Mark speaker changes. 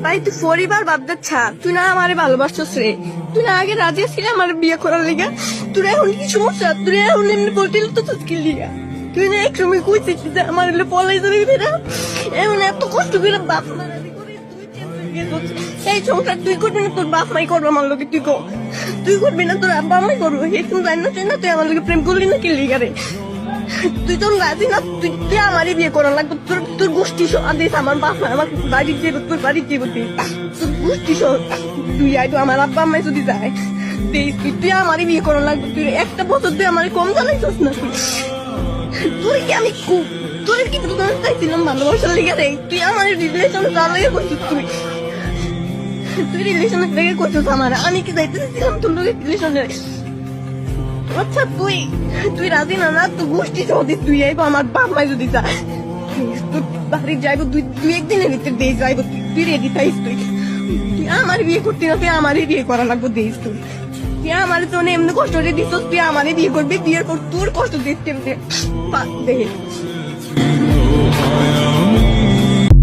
Speaker 1: ভাই তুই পরিবার বাদ দে ছাড়, তুই না আমারে ভালোবাসছিস রে, তুই না আগে রাজি ছিলি আমার বিয়ে করার লিগা, তুই এখন কি সমস্যা, তুই এখন এমনি বলছিল তো তোকে লিগা, তুই না এক সময় কইছিস যে আমার হলে পলাই যাবে না, এমন এত কষ্ট করে বাপ মারানি করে তুই এই সংসার তুই করবি না, তোর বাপ মাই করবো আমার লোকে, তুই করবি না, তোর আব্বা মাই করবো, এরকম জানি না তুই আমার লোকে প্রেম করলি না কি লিগা রে, তুই তো রাজি না, তুই আমারই বিয়ে করা লাগবে, তোর গোষ্ঠী আদেশ আমার বাপ আমার বাড়ির যে তোর বাড়ির যে তোর গোষ্ঠী তুই আয় তো আমার আব্বা আম্মাই যদি যায় তুই আমারই বিয়ে করা লাগবে, তুই একটা বছর তুই আমার কম জানাইছস না, তুই কি আমি তোর কি চাইছিলাম ভালোবাসার লিগে রে, তুই আমার রিলেশন চালিয়ে করছিস, তুই রিলেশন থেকে করছিস আমার, আমি কি যাইতে চাইছিলাম তোর লোকের রিলেশনে, আচ্ছা তুই রাজি না না, তুই গোষ্ঠী সহজে তুই আইবো আমার বাপ মাই যদি যায় তোর বাড়ি যাইবো, তুই একদিনের ভিতরে দিয়ে যাইবো, তুই রেডি থাইস, তুই আমার বিয়ে করতে না, তুই আমারই বিয়ে করা লাগবো দিস, তুই আমার তো এমনি কষ্ট দিয়ে দিস, তুই আমারই বিয়ে করবি, বিয়ের পর তোর কষ্ট দিস কেমনি দেখে